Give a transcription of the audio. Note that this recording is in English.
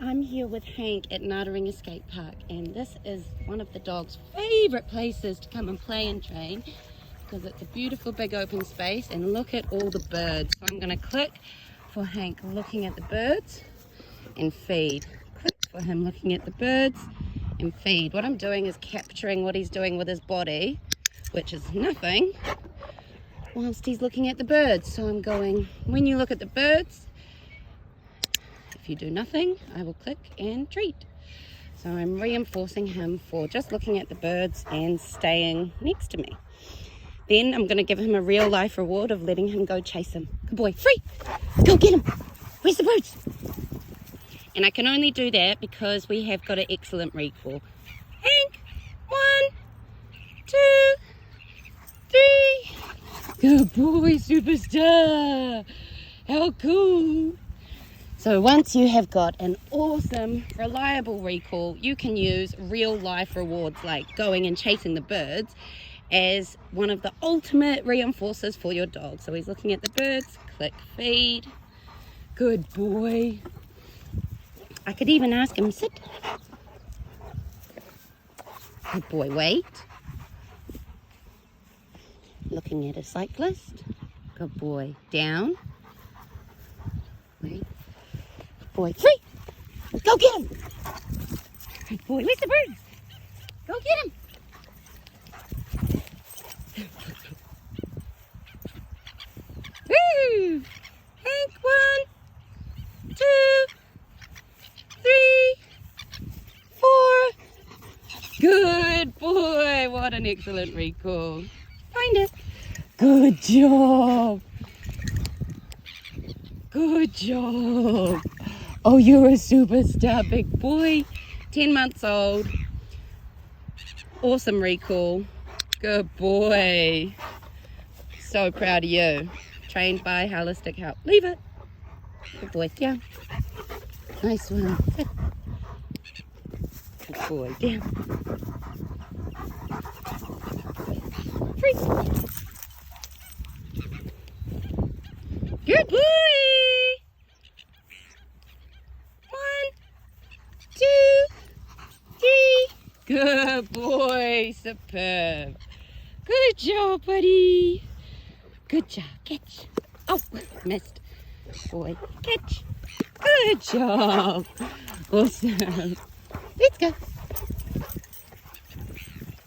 I'm here with Hank at Nardering Escape Park, and this is one of the dog's favourite places to come and play and train because it's a beautiful big open space, and look at all the birds. So I'm going to click for Hank looking at the birds and feed. Click for him looking at the birds and feed. What I'm doing is capturing what he's doing with his body, which is nothing, whilst he's looking at the birds. So I'm going, when you look at the birds, if you do nothing, I will click and treat. So I'm reinforcing him for just looking at the birds and staying next to me. Then I'm going to give him a real life reward of letting him go chase him. Good boy, free! Go get him! Where's the birds? And I can only do that because we have got an excellent recall. Hank, 1, 2, 3. Good boy, superstar! How cool! So once you have got an awesome, reliable recall, you can use real life rewards like going and chasing the birds as one of the ultimate reinforcers for your dog. So he's looking at the birds, click feed. Good boy. I could even ask him, sit. Good boy, wait. Looking at a cyclist. Good boy, down. Wait. Boy, free! Go get him! Good boy, where's the birds? Go get him! Woo! Hank, 1, 2, 3, 4. Good boy! What an excellent recall. Find it. Good job! Good job! Oh, you're a superstar, big boy. 10 months old. Awesome recall. Good boy. So proud of you. Trained by Holistic Help. Leave it. Good boy. Down. Nice one. Good boy. Down. Free. Good boy. 2, 3. Good boy. Superb. Good job, buddy. Good job. Catch. Oh, missed. Boy, catch. Good job. Awesome. Let's go.